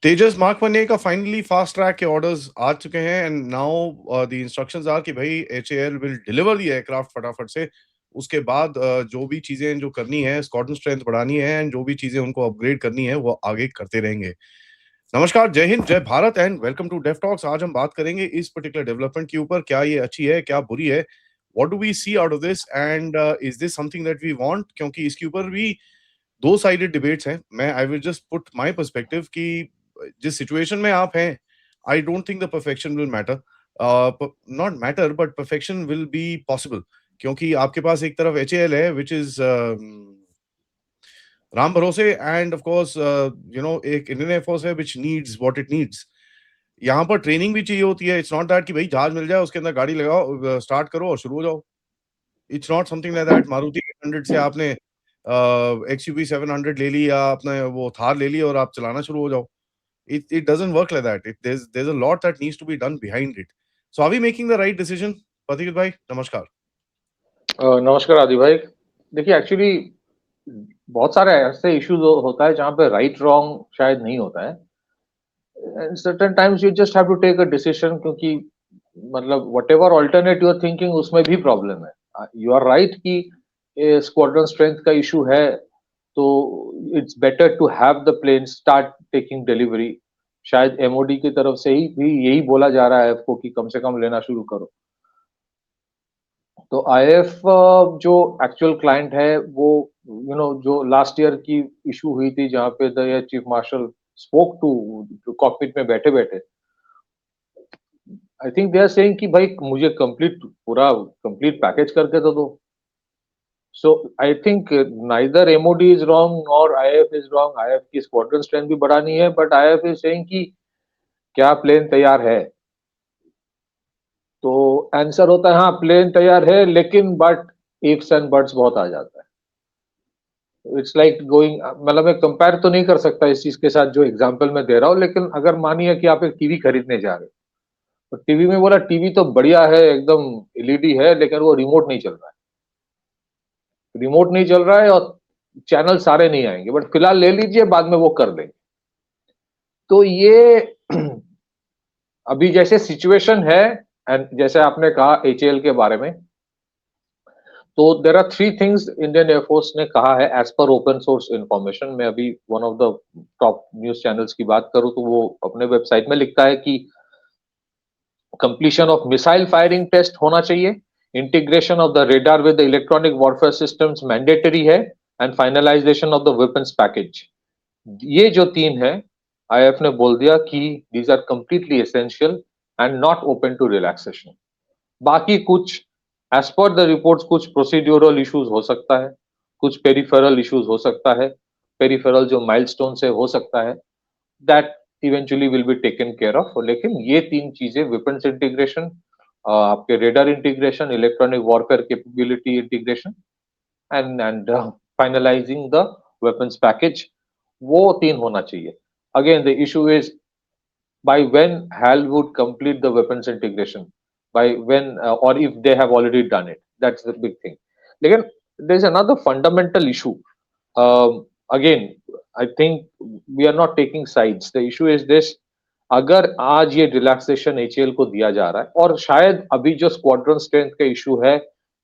तेजस mark 1A का finally fast track के orders आ चुके हैं and now the instructions are कि भाई HAL will deliver the aircraft फटाफट से। उसके बाद जो भी चीजें जो करनी है, स्क्वाड्रन स्ट्रेंथ बढ़ानी है एंड जो भी चीजें उनको अपग्रेड करनी है वो आगे करते रहेंगे। नमस्कार, Jai Hind, Jai Bharat and welcome to Def Talks. आज हम बात करेंगे इस पर्टिकुलर डेवलपमेंट के ऊपर, क्या ये अच्छी है, क्या बुरी है, what do we see out of this and is this something that we want, क्योंकि इसके ऊपर भी दो साइडेड डिबेट्स हैं। मैं I will just put my perspective कि जिस सिचुएशन में आप हैं, I don't think the perfection will matter, not matter but perfection will be possible, क्योंकि आपके पास एक तरफ एचएएल है विच इज राम भरोसे एंड ऑफ कोर्स एक इंडियन एयरफोर्स है which needs what it needs. यहाँ पर ट्रेनिंग भी चाहिए होती है। इट्स नॉट दैट कि भाई जहाज मिल जाए उसके अंदर गाड़ी लगाओ, स्टार्ट करो और शुरू हो जाओ। It's not something like that. Maruti 800 से आपने एक्सयूवी 700 ले ली या आपने वो थार ले ली और आप चलाना शुरू हो जाओ। It doesn't work like that. There's a lot that needs to be done behind it. So are we making the right decision? Patikit bhai, namaskar. नमस्कार आदि भाई। देखिए एक्चुअली बहुत सारे ऐसे इश्यूज होता है जहाँ पे राइट रॉन्ग शायद नहीं होता है। Certain times you just have to take a decision, क्योंकि मतलब whatever alternate you are thinking उसमें भी प्रॉब्लम है। यू आर राइट कि स्क्वाड्रन स्ट्रेंथ का इशू है, तो it's better to have the plane start taking delivery. शायद एमओडी की तरफ से ही भी यही बोला जा रहा है आपको कि कम से कम लेना शुरू करो। तो आईएफ जो एक्चुअल क्लाइंट है वो जो लास्ट ईयर की इशू हुई थी जहां पे the chief marshal spoke to cockpit में बैठे बैठे, I think they are saying कि भाई मुझे कंप्लीट पैकेज करके तो दो। So I think neither MoD is wrong और आईएफ इज रॉन्ग। आईएफ की स्क्वाड्रन स्ट्रेंथ भी बढ़ानी है, बट आईएफ इज सेइंग कि क्या प्लेन तैयार है। तो आंसर होता है हाँ प्लेन तैयार है, लेकिन बट इफ्स एंड बट्स बहुत आ जाता है। इट्स लाइक गोइंग, मतलब मैं कंपेयर तो नहीं कर सकता इस चीज के साथ जो एग्जांपल मैं दे रहा हूँ, लेकिन अगर मानिए कि आप एक टीवी खरीदने जा रहे हो, तो टीवी में बोला टीवी तो बढ़िया है, एकदम एलईडी है, लेकिन वो रिमोट नहीं चल रहा है। रिमोट नहीं चल रहा है और चैनल सारे नहीं आएंगे, बट फिलहाल ले लीजिए, बाद में वो कर देंगे। तो ये अभी जैसे सिचुएशन है, एंड जैसे आपने कहा एचएएल के बारे में, तो there are three things Indian Air Force ने कहा है as per open source information. मैं अभी one of the top news channels की बात करूं तो वो अपने वेबसाइट में लिखता है कि completion of missile firing test होना चाहिए, integration of the radar with the electronic warfare systems mandatory है, and finalisation of the weapons package. ये जो तीन है, आईएफ ने बोल दिया कि these are completely essential and not open to relaxation. बाकी कुछ एज पर द रिपोर्ट्स कुछ प्रोसीड्यूरल इश्यूज हो सकता है, कुछ पेरिफेरल इश्यूज हो सकता है, पेरिफेरल जो माइलस्टोन से हो सकता है, that eventually will be taken care of. लेकिन ये तीन चीजें, वेपन्स इंटीग्रेशन, आपके radar integration, electronic warfare capability integration, and finalising the weapons package, वो तीन होना चाहिए। Again the issue is by when HAL would complete the weapons integration, by when or if they have already done it. That's the big thing. Again, there's another fundamental issue. Again, I think we are not taking sides. The issue is this: अगर आज ये relaxation HAL को दिया जा रहा है, और शायद अभी जो स्क्वाड्रन स्ट्रेंथ का इशू है,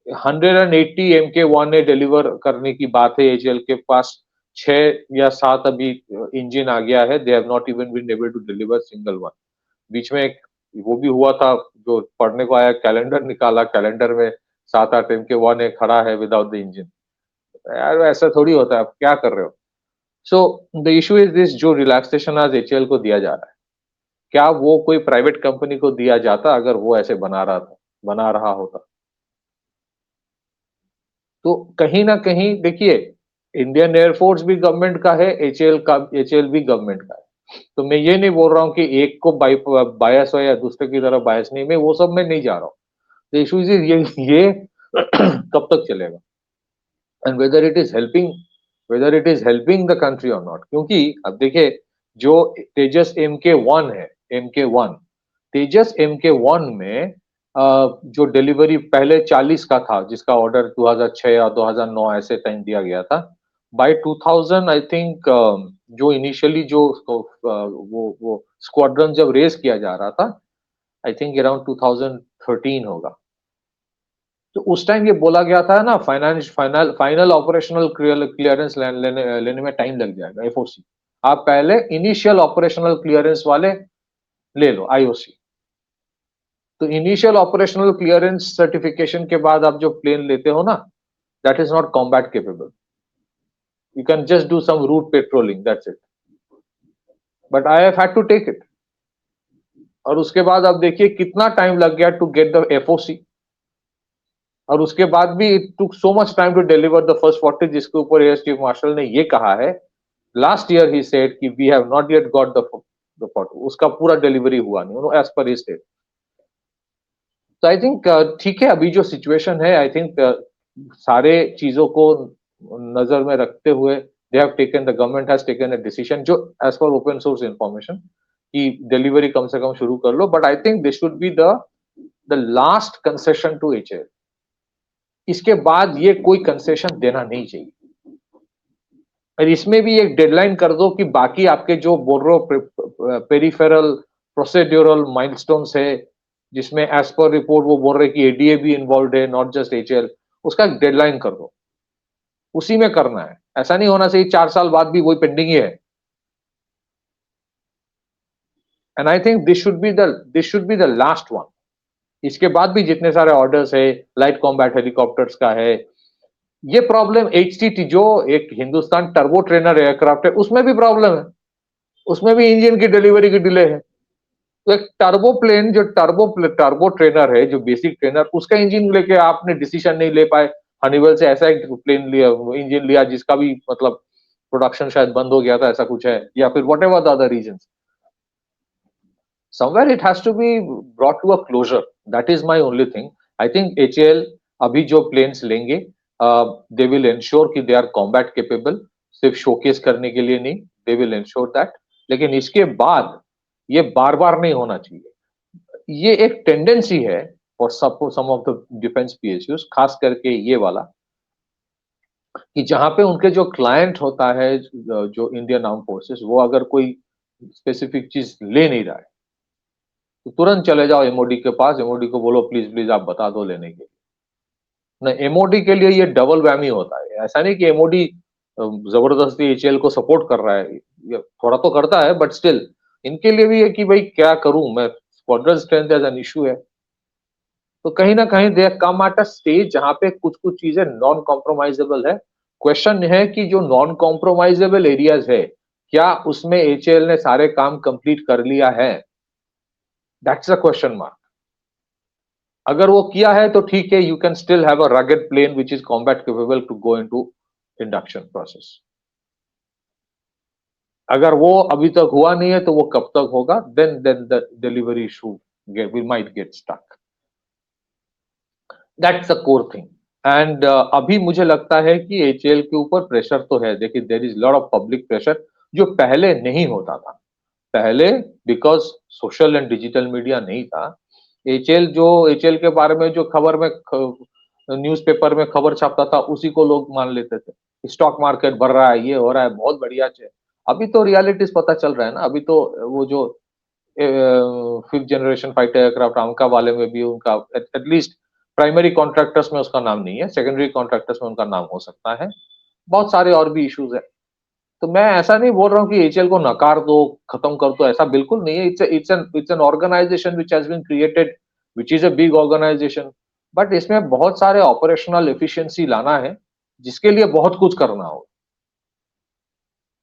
180 MK1 डिलीवर करने की बात है एचएएल के पास, 6 या 7 अभी इंजन आ गया है। They have not even been able to deliver single one. बीच में एक वो भी हुआ था, जो पढ़ने को आया, कैलेंडर निकाला, कैलेंडर में 7-8 MK1 है, खड़ा है विदाउट द इंजन। यार ऐसा थोड़ी होता है, आप क्या कर रहे हो। So the issue is this: जो रिलैक्सेशन आज एचएएल को दिया जा रहा है, क्या वो कोई प्राइवेट कंपनी को दिया जाता अगर वो ऐसे बना रहा होता। तो कहीं ना कहीं देखिए, इंडियन एयरफोर्स भी गवर्नमेंट का है, एचएएल भी गवर्नमेंट का है। तो मैं ये नहीं बोल रहा हूँ कि एक को बायस हो या दूसरे की तरफ बायस नहीं, मैं वो सब में नहीं जा रहा हूँ। इशू इज ये कब तक चलेगा, and whether it is helping the country और नॉट। क्योंकि अब देखिए, जो तेजस MK1 है, MK1 तेजस MK1 में जो डिलीवरी पहले 40 का था, जिसका ऑर्डर 2006 या 2009 ऐसे टाइम दिया गया था, बाय 2000 आई थिंक जो इनिशियली जो वो स्क्वाड्रन जब रेस किया जा रहा था, आई थिंक अराउंड 2013 होगा। तो उस टाइम ये बोला गया था ना, फाइनल ऑपरेशनल क्लियरेंस लेने में टाइम लग जाएगा, एफओसी। आप पहले इनिशियल ऑपरेशनल क्लियरेंस वाले ले लो, आईओसी। तो इनिशियल ऑपरेशनल क्लियरेंस सर्टिफिकेशन के बाद आप जो प्लेन लेते हो ना, that is not combat capable. You can just do some route patrolling, that's it. But I have had to take it. और उसके बाद आप देखिए कितना टाइम लग गया टू गेट द एफओसी। और उसके बाद भी it took so much time to deliver the first 40, जिसके ऊपर एयर चीफ मार्शल ने ये कहा है लास्ट ईयर, ही सेड कि we have not yet got the 40। उसका पूरा डिलीवरी हुआ नहीं, एज पर ही स्टेट। तो आई थिंक ठीक है, अभी जो सिचुएशन है, आई थिंक सारे चीजों को नजर में रखते हुए they have taken, the government has taken a decision, जो as per open source information, कि डिलीवरी कम से कम शुरू कर लो। But I think this should be the last concession to HAL. इसके बाद ये कोई कंसेशन देना नहीं चाहिए। और इसमें भी एक डेडलाइन कर दो कि बाकी आपके जो बोल रहे हो पेरिफेरल प्रोसीड्यूरल माइलस्टोन्स है, जिसमें एज पर रिपोर्ट वो बोल रहे कि एडीए भी इन्वॉल्व है, नॉट जस्ट एचएएल, उसका एक डेडलाइन कर दो, उसी में करना है। ऐसा नहीं होना चाहिए 4 साल बाद भी वही पेंडिंग ही है। And I think this should be the last one. इसके बाद भी जितने सारे ऑर्डर्स है, लाइट कॉम्बैट हेलीकॉप्टर्स का है, ये प्रॉब्लम एचटीटी जो एक हिंदुस्तान टर्बो ट्रेनर एयरक्राफ्ट है, उसमें भी प्रॉब्लम है। उसमें भी इंजन की डिलीवरी की डिले है। तो एक टर्बो प्लेन जो टर्बो ट्रेनर है, जो बेसिक ट्रेनर, उसका इंजन लेके आपने डिसीजन नहीं ले पाए। हनीवेल से ऐसा एक प्लेन लिया, इंजन लिया, जिसका भी मतलब प्रोडक्शन शायद बंद हो गया था, ऐसा कुछ है, या फिर what ever the other reasons. somewhere it has to be brought to a closure. That is my only thing. I think HAL अभी जो planes लेंगे, they will ensure कि they are combat capable, सिर्फ showcase करने के लिए नहीं, they will ensure that। लेकिन इसके बाद ये बार बार नहीं होना चाहिए। ये एक टेंडेंसी है for some of the defense PSUs, खास करके ये वाला, कि जहां पे उनके जो क्लाइंट होता है, जो इंडियन आर्म फोर्सेस, वो अगर कोई स्पेसिफिक चीज ले नहीं रहा है, तो तुरंत चले जाओ एमओडी के पास, एमओडी को बोलो प्लीज प्लीज आप बता दो लेने के लिए। ना, एमओडी के लिए ये डबल वैमी होता है। ऐसा नहीं कि एमओडी जबरदस्ती एचएएल को सपोर्ट कर रहा है, ये थोड़ा तो करता है, बट स्टिल इनके लिए भी है कि भाई क्या करूं मैं, squadron strength as an issue है। तो कहीं ना कहीं दे कम एट अ स्टेज जहां पे कुछ कुछ चीजें नॉन कॉम्प्रोमाइजेबल है। क्वेश्चन है कि जो नॉन कॉम्प्रोमाइजेबल एरियाज है, क्या उसमें एचएएल ने सारे काम कंप्लीट कर लिया है? That's a question mark. अगर वो किया है तो ठीक है, you can still have a rugged plane which is combat capable to go into induction process. अगर वो अभी तक हुआ नहीं है तो वो कब तक होगा? Then the delivery issue we might get stuck. That's the core thing. And अभी मुझे लगता है कि एचएएल के ऊपर प्रेशर तो है। देखिए, there is lot of public pressure, जो पहले नहीं होता था। पहले because social and digital media नहीं था, एचएएल के बारे में जो खबर में न्यूज़पेपर में खबर छापता था, उसी को लोग मान लेते थे। स्टॉक मार्केट बढ़ रहा है, ये हो रहा है, बहुत बढ़िया है। अभी तो रियलिटीज पता चल रहा है ना। अभी तो वो जो 5th जनरेशन फाइटर एयरक्राफ्ट आमका वाले में भी उनका एटलीस्ट प्राइमरी कॉन्ट्रैक्टर्स में उसका नाम नहीं है, सेकेंडरी कॉन्ट्रैक्टर्स में उनका नाम हो सकता है। बहुत सारे और भी इश्यूज है। तो मैं ऐसा नहीं बोल रहा हूँ कि एचएएल को नकार दो, खत्म कर दो, ऐसा बिल्कुल नहीं है। It's an organisation which has been created, which is a big organisation. But इसमें बहुत सारे ऑपरेशनल एफिशिएंसी लाना है, जिसके लिए बहुत कुछ करना हो।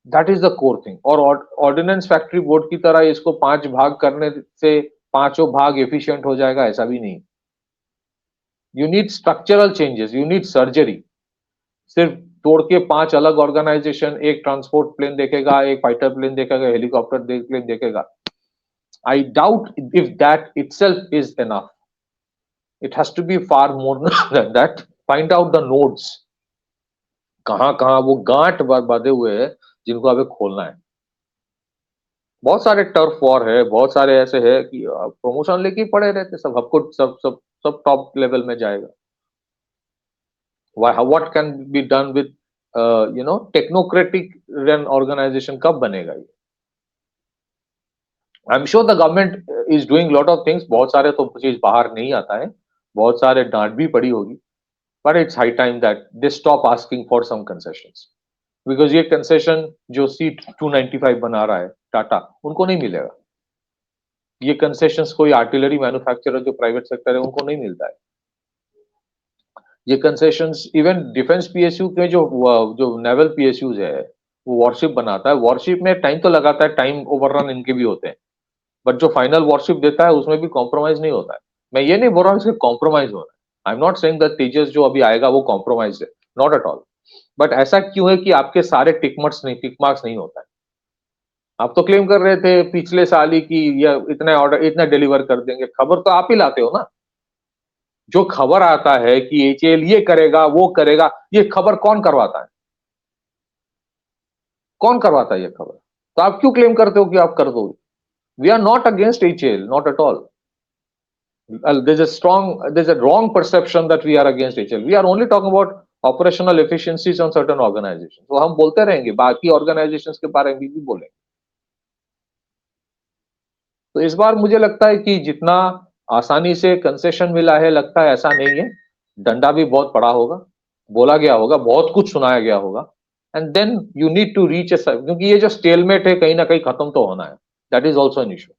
That is the core thing. और ऑर्डिनेंस फैक्ट्री बोर्ड की तरह इसको 5 भाग करने से पांचों भाग एफिशिएंट हो जाएगा, ऐसा भी नहीं। You need structural changes, you need surgery. सिर्फ तोड़ के 5 अलग ऑर्गेनाइजेशन, एक ट्रांसपोर्ट प्लेन देखेगा, एक फाइटर प्लेन देखेगा, हेलीकॉप्टर प्लेन देखेगा। I doubt if that itself is enough. It has to be far more than that. Find out the nodes, कहां कहां वो गांठ बांधे हुए हैं, जिनको हमें खोलना है। बहुत सारे टर्फ वॉर है, बहुत सारे ऐसे है कि प्रमोशन लेके पड़े रहते सब, सबको सब सब सब टॉप लेवल में जाएगा। What can be done with technocratic run organisation कब बनेगा ये? I am sure the government is doing lot of things, बहुत सारे तो चीज बाहर नहीं आता है, बहुत सारे डांट भी पड़ी होगी, but it's high time that they stop asking for some concessions, because ये कंसेशन जो C295 बना रहा है टाटा, उनको नहीं मिलेगा। ये कंसेशंस कोई आर्टिलरी मैन्युफैक्चरर जो प्राइवेट सेक्टर है उनको नहीं मिलता है। ये कंसेशंस इवन डिफेंस पीएसयू के जो नेवल पीएसयूज है, वो वॉरशिप बनाता है, वॉरशिप में टाइम तो लगाता है, टाइम ओवररन इनके भी होते हैं, बट जो फाइनल वॉरशिप देता है उसमें भी कॉम्प्रोमाइज नहीं होता है। मैं ये नहीं बोल रहा हूँ इसमें कॉम्प्रोमाइज हो रहा है, I am not saying that Tejas जो अभी आएगा वो कॉम्प्रोमाइज है, नॉट एट ऑल, बट ऐसा क्यों है कि आपके सारे टिक मार्क्स नहीं होता है? आप तो क्लेम कर रहे थे पिछले साल ही कि ये इतना ऑर्डर इतना डिलीवर कर देंगे, खबर तो आप ही लाते हो ना। जो खबर आता है कि एचएएल ये करेगा वो करेगा, ये खबर कौन करवाता है? कौन करवाता है ये खबर? तो आप क्यों क्लेम करते हो कि आप कर दोगे? We are not against HAL, not at all. There's a wrong perception that we are against HL. We are only talking about operational efficiencies on certain organizations. तो हम बोलते रहेंगे, बाकी organizations के बारे में भी बोलेंगे। तो इस बार मुझे लगता है कि जितना आसानी से कंसेशन मिला है, लगता है ऐसा नहीं है, डंडा भी बहुत पड़ा होगा, बोला गया होगा, बहुत कुछ सुनाया गया होगा, and then you need to reach क्योंकि ये जो स्टेलमेट है कहीं ना कहीं खत्म तो होना है, that is also an issue.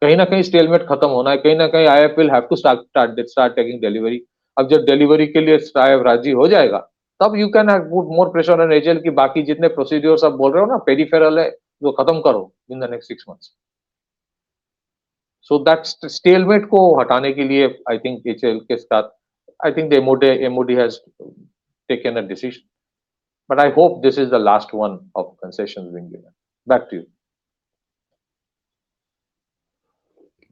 कहीं ना कहीं स्टेलमेट खत्म होना है, कहीं ना कहीं IAF will have to start taking delivery. अब जब डिलीवरी के लिए आईएफ राजी हो जाएगा, तब you can put more pressure on HAL की बाकी जितने प्रोसीड्योर्स आप बोल रहे हो ना पेरिफेरल है, वो खत्म करो in the next 6 months। So that stalemate को हटाने के लिए आई थिंक एचएएल के साथ आई think the MoD has taken a decision, but I hope this is the last one of concessions being given. Back to you.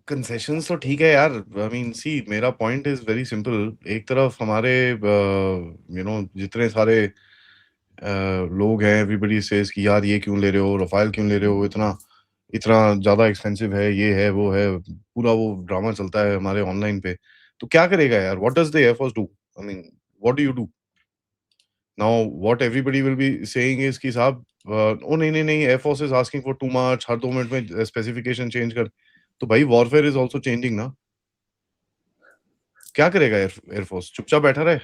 Concessions तो ठीक है यार, आई मीन सी मेरा पॉइंट इज वेरी सिंपल। एक तरफ हमारे जितने सारे लोग हैं, एवरीबडी सेज कि यार ये क्यों ले रहे हो, रफाल क्यों ले रहे हो, इतना इतना ज्यादा एक्सपेंसिव है, ये है वो है, पूरा वो ड्रामा चलता है हमारे ऑनलाइन पे। तो क्या करेगा यार, what does the air force do? I mean what do you do now? What everybody will be saying is कि साहब ओ नहीं नहीं नहीं, air force is asking for too much, her 2 minute में स्पेसिफिकेशन चेंज कर। तो भाई वॉरफेयर इज आल्सो चेंजिंग ना। क्या करेगा एयरफोर्स? चुपचाप बैठा रहे?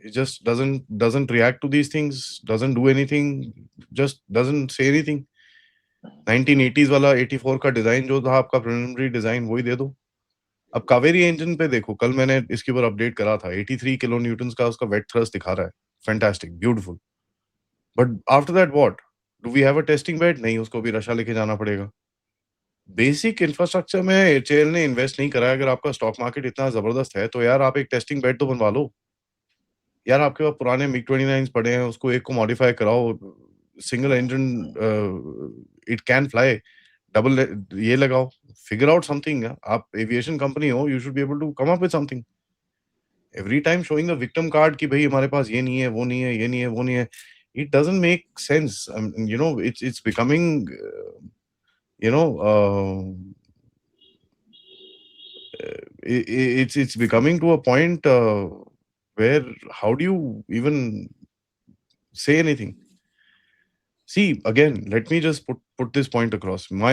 It just doesn't react to these things, doesn't do anything, just doesn't say anything। 1980s वाला 84 का डिजाइन जो था आपका प्रिलिमिनरी डिजाइन, वही दे दो। अब कावेरी इंजन पे देखो, कल मैंने इसके ऊपर अपडेट करा था, 83 किलो न्यूटन का उसका वेट थ्रस्ट दिखा रहा है, fantastic, beautiful. But after that what? Do we have a testing bed? नहीं, उसको भी रशा लेके जाना पड़ेगा। बेसिक इंफ्रास्ट्रक्चर में एचएएल ने इन्वेस्ट नहीं करा है। अगर आपका स्टॉक मार्केट इतना जबरदस्त है तो यार आप एक टेस्टिंग बेड तो बनवा लो यार। आपके पास पुराने मिग 29 पड़े हैं, उसको एक को मॉडिफाई कराओ, single engine, it can fly, double ये लगाओ, फिगर आउट समथिंग। आप एविएशन कंपनी हो, you should be able to come up with something. Every time showing the victim card कि भाई हमारे पास ये नहीं है, वो नहीं है, ये नहीं है, वो नहीं है, it doesn't make sense. It's becoming you know it's becoming to a point where how do you even say anything? See, again, let me just put this point across. My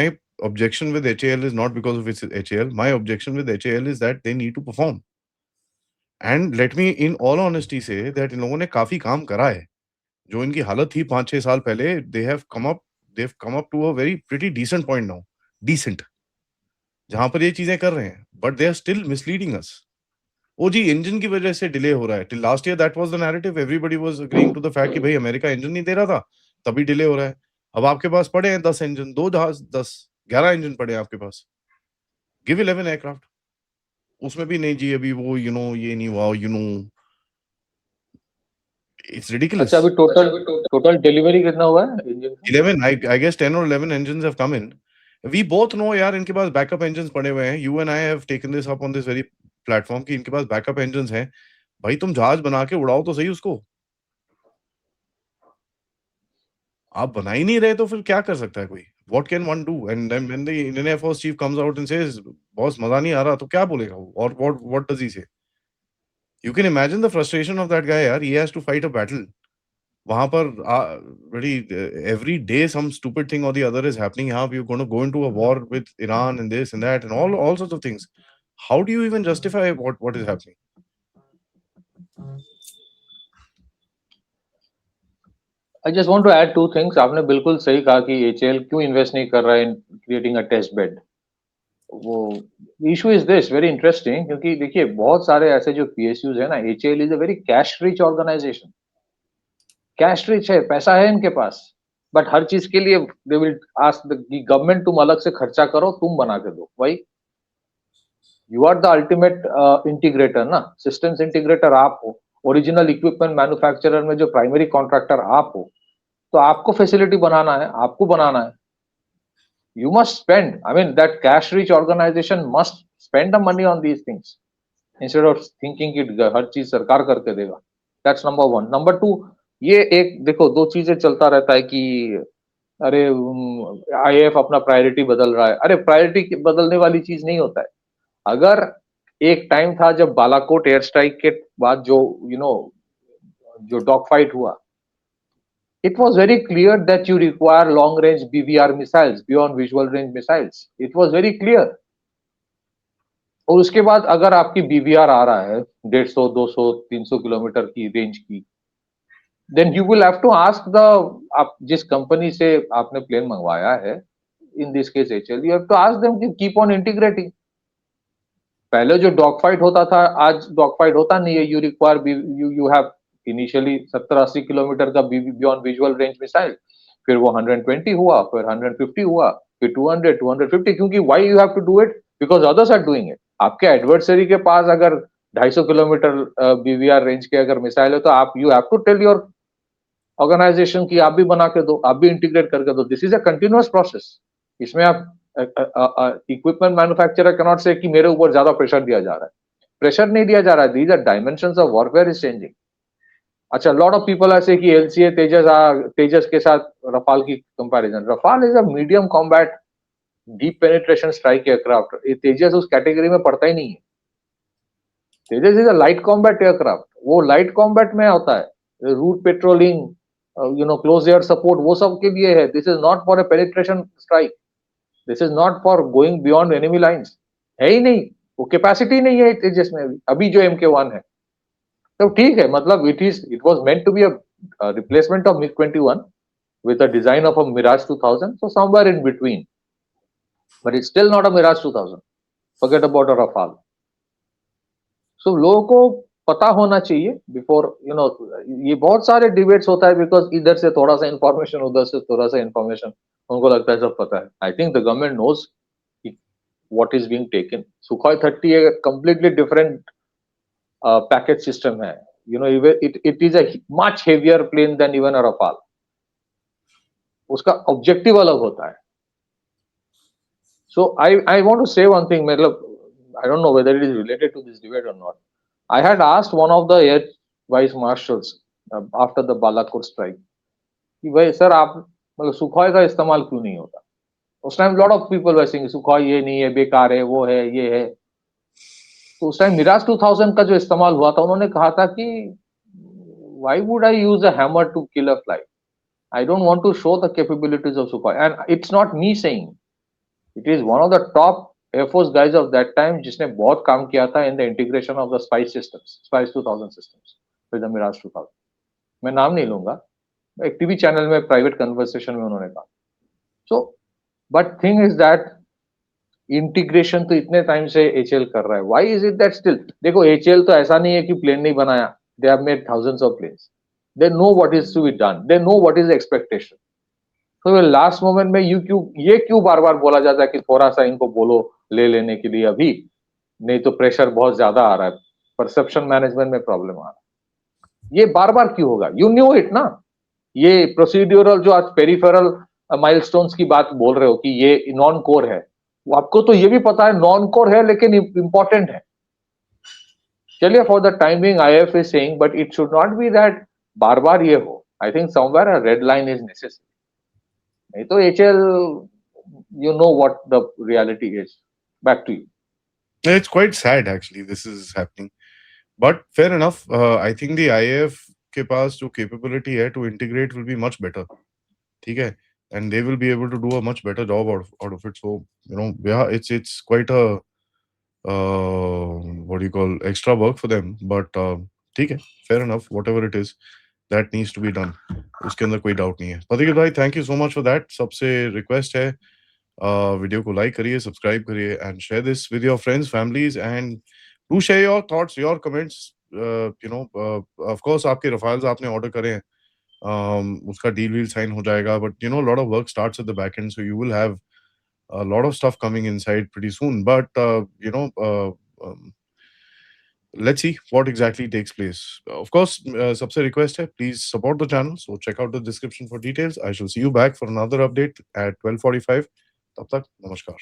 objection with HAL is not because of its HAL. My objection with HAL is that they need to perform. And let me in all honesty say that इन लोगों ने काफी काम करा है। जो इनकी हालत थी 5-6 साल पहले, they've come up to a very pretty decent point now, decent, जहां पर ये चीजें कर रहे हैं, but they are still misleading us. ओ जी, इंजन की वजह से डिले हो रहा है। Till last year that was the narrative, everybody was agreeing to the fact कि भाई अमेरिका इंजन नहीं दे रहा था, तभी डिले हो रहा है। अब आपके पास पड़े हैं 10 इंजन, 2 जहाज, 11 इंजन पड़े हैं आपके पास। Give 11 aircraft. उसमें भी नहीं जी, अभी वो ये नहीं हुआ, इट्स रिडिकुलस। अच्छा, अभी टोटल डिलीवरी कितना हुआ है इंजन का? 11, I guess 10 or 11 engines have come in. We both know यार इनके पास बैकअप engines पड़े हुए हैं। You and I have taken this up on this very platform कि इनके पास बैकअप engines हैं। भाई तुम जहाज बना के उड़ाओ तो सही उसको। आप बना ही नहीं रहे तो फिर क्या कर सकता है कोई? What can one do? And then when the Indian Air Force chief comes out and says, "boss मजा नहीं आ रहा," तो क्या बोलेगा वो? और what does he say? You can imagine the frustration of that guy यार. He has to fight a battle. वहां पर really every day some stupid thing or the other is happening. यहाँ you're going to go into a war with Iran and this and that and all sorts of things. How do you even justify what is happening? I just want to add two things. आपने बिल्कुल सही कहा कि HAL क्यों invest नहीं कर रहा है in creating a test bed. वो issue is this very interesting, क्योंकि देखिए बहुत सारे ऐसे जो पीएसयूज है ना, HAL is a very cash rich organisation. Cash rich है, पैसा है इनके पास, बट हर चीज के लिए they will ask the government तुम अलग से खर्चा करो, तुम बना के दो. भाई you are the ultimate integrator ना, सिस्टम्स इंटीग्रेटर आप हो, ओरिजिनल इक्विपमेंट मैन्युफैक्चरर में जो प्राइमरी कॉन्ट्रैक्टर आप हो, तो आपको फैसिलिटी बनाना है, आपको बनाना है. You must spend. I mean, that cash-rich organization must spend the money on these things instead of thinking कि हर चीज सरकार करके देगा. That's number one. Number two, ये एक देखो दो चीजें चलता रहता है कि अरे आईएएफ अपना प्रायोरिटी बदल रहा है. अरे प्रायोरिटी बदलने वाली चीज नहीं होता है. अगर एक टाइम था जब बालाकोट एयर स्ट्राइक के बाद जो जो डॉग फाइट हुआ, it was very clear that you require long range BVR missiles, beyond visual range missiles. It was very clear. और उसके बाद अगर आपकी BVR आ रहा है 150, 200, 300 किलोमीटर की रेंज की, then you will have to ask the आप जिस कंपनी से आपने प्लेन मंगवाया है, in this case HAL, you have to ask them to keep on integrating. पहले जो डॉग फाइट होता था, आज डॉग फाइट होता नहीं है. You require you have initially 70-80 kilometre का बियॉन्ड विजुअल रेंज मिसाइल, फिर वो 120 हुआ, फिर 150 हुआ, फिर 200, 250. क्योंकि why you have to do it? Because others are doing it. आपके एडवर्सरी के पास अगर 250 किलोमीटर बीवीआर रेंज के अगर मिसाइल है, तो आप you have to tell your organisation की आप भी बना के दो, आप भी इंटीग्रेट करके दो. This is a continuous process. इसमें आप इक्विपमेंट मैन्युफैक्चरर कैन नॉट से कि मेरे ऊपर ज्यादा प्रेशर दिया जा रहा है. प्रेशर नहीं दिया जा रहा है. These are dimensions of warfare is changing. अच्छा, लॉट ऑफ पीपल ऐसे कि एलसीए तेजस के साथ रफाल की comparison. Rafale is a medium combat deep penetration strike aircraft. Tejas उस कैटेगरी में पड़ता ही नहीं है. Tejas is a light combat aircraft. वो लाइट कॉम्बैट में होता है. Route patrolling, close air support, वो सब के लिए है. This is not for a penetration strike. This is not for going beyond enemy lines. है ही नहीं, वो कैपेसिटी नहीं है तेजस में अभी जो MK1 है. तो ठीक है, मतलब it was meant to be a replacement of MiG-21 with a design of a Mirage 2000, so somewhere in between, but it's still not a Mirage 2000. Forget about a Rafale. So लोगों को पता होना चाहिए बिफोर ये बहुत सारे debates होता है बिकॉज इधर से थोड़ा सा इंफॉर्मेशन, उधर से थोड़ा सा इंफॉर्मेशन, उनको लगता है सब पता है. I think the government knows what is being taken. Sukhoi 30 a completely different package system है. It is a much heavier plane than even a Rafale. उसका ऑब्जेक्टिव अलग होता है. So I want to say one thing. मतलब I don't know whether it is related to this debate or not. I had asked one of the air vice marshals after the Balakot strike कि भाई sir आप मतलब Sukhoi का इस्तेमाल क्यों नहीं होता. उस time lot of people were saying Sukhoi ये नहीं है, बेकार है, वो है, ये है. तो उस टाइम मिराज 2000 का जो इस्तेमाल हुआ था, उन्होंने कहा था कि why would I use a hammer to kill a fly? I don't want to show the capabilities of Sukhoi. And it's not me saying. It is one of the top Air Force guys of that time जिसने बहुत काम किया था in the integration of the Spice systems, Spice 2000 systems with the Mirage 2000. मैं नाम नहीं लूंगा, एक टीवी चैनल में प्राइवेट कन्वर्सेशन में उन्होंने कहा. So, but thing is that integration तो इतने टाइम से एचएल कर रहा है. Why is it that still? देखो एचएल तो ऐसा नहीं है कि प्लेन नहीं बनाया. They have made thousands of planes. They know what is to be done. They know what is expectation. तो लास्ट मोमेंट में ये क्यों बार बार बोला जाता है कि थोड़ा सा इनको बोलो ले लेने के लिए अभी, नहीं तो प्रेशर बहुत ज्यादा आ रहा है, परसेप्शन मैनेजमेंट में प्रॉब्लम आ रहा है. ये बार बार क्यों होगा? यू न्यू इट ना. ये प्रोसीड्यूरल जो आज पेरिफेरल माइलस्टोन्स की बात बोल रहे हो कि ये नॉन कोर है, आपको तो ये भी पता है नॉन कोर है लेकिन इंपॉर्टेंट है. चलिए for the timing IAF is saying, but it should not be that बार बार ये हो. I think somewhere a red line is necessary. नहीं तो HAL, you know what the reality is. Back to you. It's quite sad actually this is happening, but fair enough. I think the IAF के पास जो capability है to integrate will be much better, ठीक है, and they will be able to do a much better job out of it. So yeah, it's quite a what do you call, extra work for them, but ठीक है, fair enough, whatever it is that needs to be done, उसके अंदर कोई doubt नहीं है। पथिक भाई, thank you so much for that. सबसे रिक्वेस्ट है, वीडियो को लाइक करिए, सब्सक्राइब करिए and share this with your friends, families, and do share your thoughts, your comments. Of course आपके रफाल्स आपने ऑर्डर करे हैं, उसका डील साइन हो जाएगा, but lot of work starts at the back and, so you will have a lot of stuff coming inside pretty soon, but let's see what exactly takes place. Of course, sabse request hai, please support the channel, so check out the description for details. I shall see you back for another update at 12:45. Tab tak, namaskar.